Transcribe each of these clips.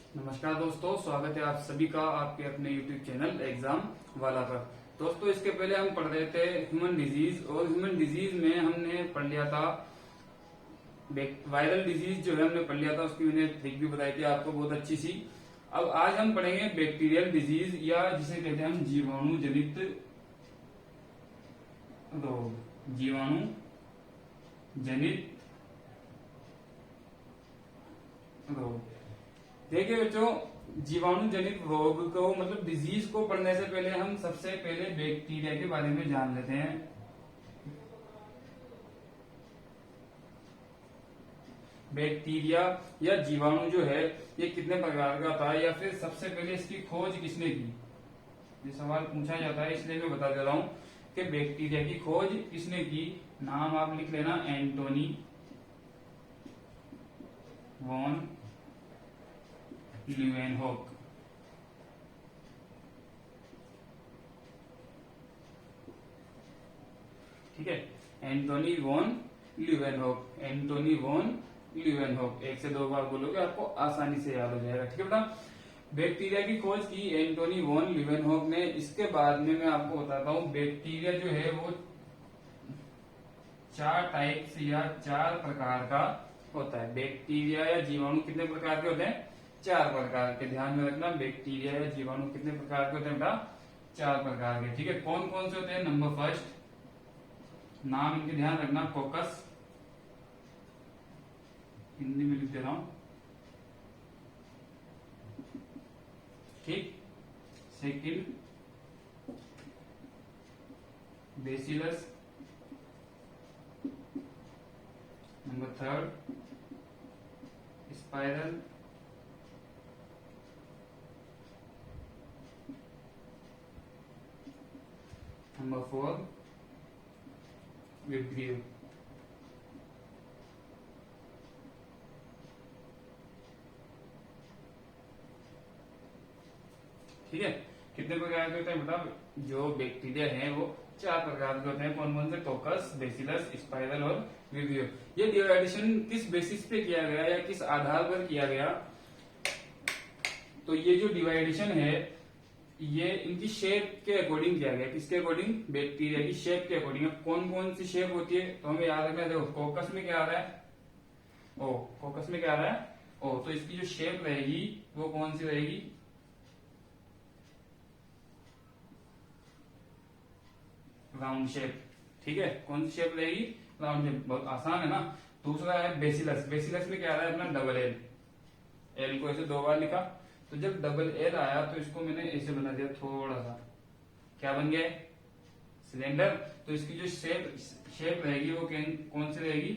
नमस्कार दोस्तों, स्वागत है आप सभी का आपके अपने YouTube चैनल एग्जाम वाला पर। दोस्तों, इसके पहले हम पढ़ रहे थे ह्यूमन डिजीज, और ह्यूमन डिजीज में हमने पढ़ लिया था वायरल डिजीज जो है हमने पढ़ लिया था, उसकी मैंने ट्रिक भी बताई थी आपको बहुत अच्छी सी। अब आज हम पढ़ेंगे बैक्टीरियल डिजीज, या जिसे कहते हैं हम जीवाणु जनित रोग। जीवाणु जनित रोग। देखिए बच्चों, जीवाणु जनित रोग को मतलब डिजीज को पढ़ने से पहले हम सबसे पहले बैक्टीरिया के बारे में जान लेते हैं। बैक्टीरिया या जीवाणु जो है ये कितने प्रकार का था, या फिर सबसे पहले इसकी खोज किसने की। ये सवाल पूछा जाता है, इसलिए मैं बता दे रहा हूं कि बैक्टीरिया की खोज किसने की। नाम आप लिख लेना, एंटोनी वॉन ल्यूवेनहॉक। ठीक है, Antony von Leeuwenhoek, Antony von Leeuwenhoek. एक से दो बार बोलोगे आपको आसानी से याद हो जाएगा। ठीक है बेटा, बैक्टीरिया की खोज की एंटोनी वॉन ल्यूवेनहॉक ने। इसके बाद में मैं आपको बताता हूँ, बैक्टीरिया जो है वो 4 टाइप्स या 4 प्रकार का होता है। बैक्टीरिया या जीवाणु कितने प्रकार के होते हैं? 4 प्रकार के। ध्यान में रखना, बैक्टीरिया या जीवाणु कितने प्रकार के होते हैं बेटा? 4 प्रकार के। ठीक है, कौन कौन से होते हैं? नंबर फर्स्ट, नाम इनके ध्यान रखना, कोकस, हिंदी में लिख दे रहा हूं। ठीक, second bacillus, number third spiral, number 4 vibrio. ठीक है, कितने प्रकार के होते हैं बेटा? जो बैक्टीरिया हैं वो 4 प्रकार के होते हैं। कौन कौन से? कोकस, बेसिलस, स्पाइरल और विब्रियो। ये डिवाइडेशन किस बेसिस पे किया गया या किस आधार पर किया गया? तो ये जो डिवाइडेशन है ये इनकी शेप के अकॉर्डिंग किया गया। किसके अकॉर्डिंग? बैक्टीरिया की शेप के अकॉर्डिंग। कौन कौन सी शेप होती है तो हमें याद रखना है। देखो, कोकस में क्या आ रहा है? ओ, कोकस में क्या आ रहा है? ओ, तो इसकी जो शेप रहेगी वो कौन सी रहेगी? Round shape. ठीक है, कौन सी शेप रहेगी? Round shape. बहुत आसान है ना। दूसरा है बेसिलस। बेसिलस में क्या आ रहा है अपना? Double L. एल को ऐसे 2 बार लिखा, तो जब डबल एल आया तो इसको मैंने ऐसे बना दिया थोड़ा सा। क्या बन गया? सिलेंडर। तो इसकी जो शेप रहेगी वो कौन सी रहेगी?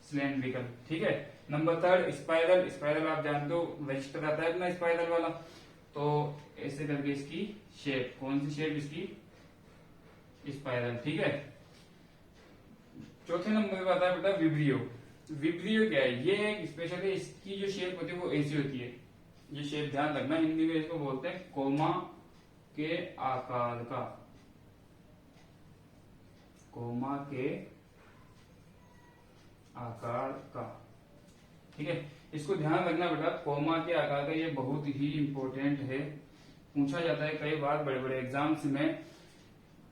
सिलेंड्रिकल। ठीक है, नंबर थर्ड स्पाइरल। स्पाइरल आप जानते हो, रजिस्टर आता है अपना स्पाइरल वाला। तो ऐसे करके इसकी शेप, कौन सी शेप इसकी? स्पाइरल। ठीक है, चौथे नंबर पे आता है बेटा विब्रियो। विब्रियो क्या है? ये स्पेशली इसकी जो शेप होती है वो ऐसी होती है। ये शेप ध्यान रखना, हिंदी में इसको बोलते हैं कोमा के आकार का। कोमा के आकार का। ठीक है, इसको ध्यान रखना बेटा, कोमा के आकार का। ये बहुत ही इंपॉर्टेंट है, पूछा जाता है कई बार बड़े बड़े एग्जाम्स में।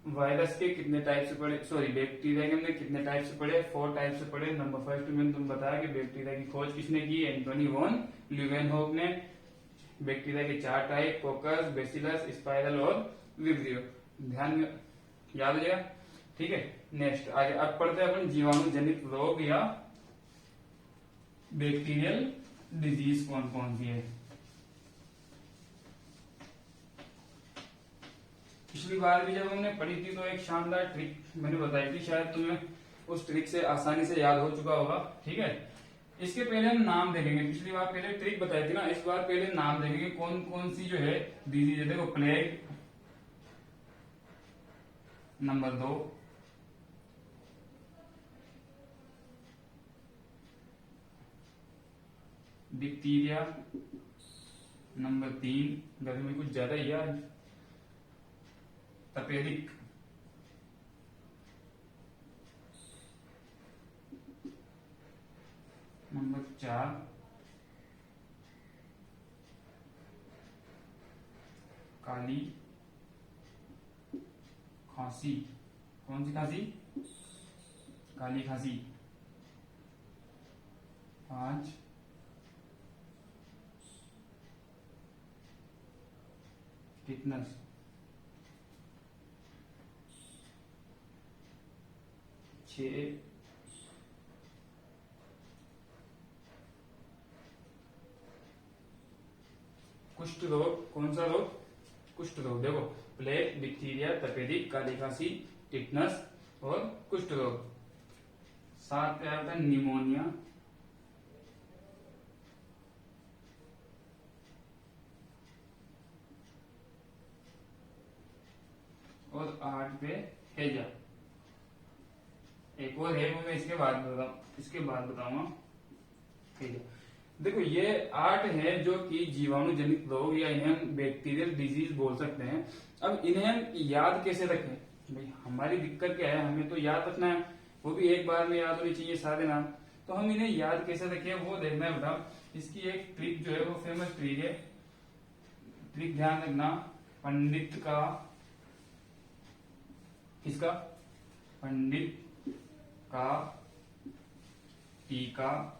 वायरस के कितने टाइप से पढ़े, सॉरी बैक्टीरिया के हमने कितने टाइप से पढ़े? 4 टाइप से पढ़े। नंबर फर्स्ट में तुम बताया कि बैक्टीरिया की खोज किसने की? एंटोनी वॉन ल्यूवेनहॉक ने। बैक्टीरिया के 4 टाइप, कोकस, बेसिलस, स्पाइरल और विब्रियो। ध्यान में याद हो जाएगा। ठीक है, नेक्स्ट आगे अब पढ़ते हैं अपन जीवाणु जनित रोग या बैक्टीरियल डिजीज कौन कौन सी है। पिछली बार भी जब हमने पढ़ी थी तो एक शानदार ट्रिक मैंने बताई थी, शायद तुम्हें उस ट्रिक से आसानी से याद हो चुका होगा। ठीक है, इसके पहले हम नाम देखेंगे। पिछली बार पहले ट्रिक बताई थी ना, इस बार पहले नाम देखेंगे कौन कौन सी जो है डिजीज है। देखो, प्लेग नंबर 2, डिप्थीरिया नंबर 3, गर्मी कुछ ज्यादा ही है आज, तपेदिक नंबर 4 काली खांसी। कौन सी खांसी? काली खांसी। 5 टिटनस। 6 कुष्ठ रोग। कौन सा रोग? कुष्ठ रोग। देखो, प्लेग, डिप्थीरिया, तपेदिक, काली खांसी, टिटनस और कुष्ठ रोग। 7 क्या होता है? निमोनिया। और 8 पे हैजा। एक और है, वो मैं इसके बाद बताऊंगा। हैजा। देखो, ये 8 है जो कि जीवाणु जनित रोग या इन्हें हम बैक्टीरियल डिजीज बोल सकते हैं। अब इन्हें हम याद कैसे रखें? भाई, हमारी दिक्कत क्या है? हमें तो याद रखना है, वो भी एक बार में याद होनी चाहिए सारे नाम। तो हम इन्हें याद कैसे रखें वो देखना है बेटा। इसकी एक ट्रिक जो है वो फेमस ट्रिक है। ट्रिक ध्यान रखना, पंडित का, किसका? पंडित का टीका।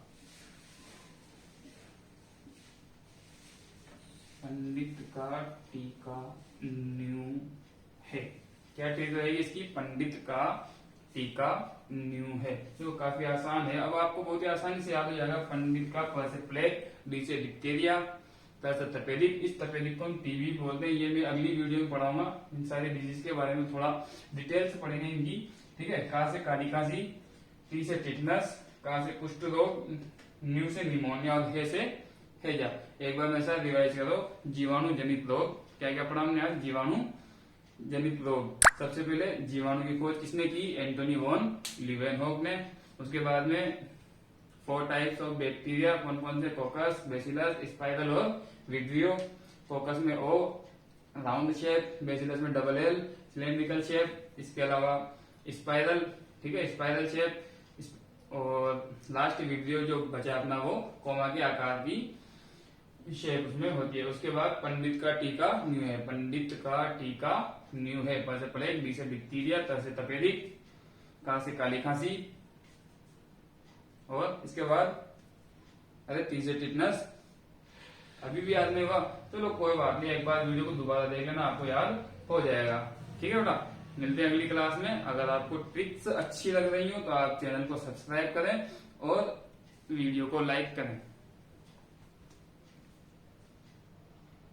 पंडित का टीका न्यू है। क्या ट्रिक रहेगी इसकी? पंडित का टीका न्यू है। तो काफी आसान है, अब आपको बहुत ही आसानी से याद हो जाएगा। पंडित का प से प्लेग, डी से डिप्थीरिया, त से तपेदिक। इस तपेदिक को हम टीबी बोलते हैं। ये मैं अगली वीडियो में पढ़ाऊंगा, इन सारे डिजीज के बारे में थोड़ा डिटेल से पढ़ेंगे इनकी। ठीक है। का से काली खांसी, टी से टिटनस, का से कुष्ठ रोग, न्यू से निमोनिया और हे से हैजा। एक बार मैं सर रिवाइज करो। जीवाणु जनित रोग, क्या क्या पढ़ा हमने आज? जीवाणु जनित रोग। सबसे पहले जीवाणु की खोज किसने की? एंटोनी वॉन लीवेनहॉक ने। उसके बाद में 4 टाइप्स ऑफ बैक्टीरिया। कौन कौन से? कोकस, बेसिलस, स्पाइरल और विब्रियो। कोकस में ओ राउंड शेप, बेसिलस में डबल एल सिलेंड्रिकल शेप, इसके अलावा स्पाइरल, ठीक है, स्पाइरल शेप, और लास्ट विब्रियो जो बचा अपना वो कोमा के आकार की शेप उसमें होती है। उसके बाद पंडित का टीका न्यू है। पंडित का टीका न्यू है। प से प्लेग, डी से डिप्थीरिया, त से तपेदिक, का से काली खांसी, और इसके बाद अरे टी से टिटनस। अभी भी याद नहीं हुआ? चलो कोई बात नहीं, एक बार वीडियो को दोबारा देख लेना, आपको याद हो जाएगा। ठीक है बेटा, मिलते हैं अगली क्लास में। अगर आपको ट्रिक्स अच्छी लग रही हो तो आप चैनल को सब्सक्राइब करें और वीडियो को लाइक करें।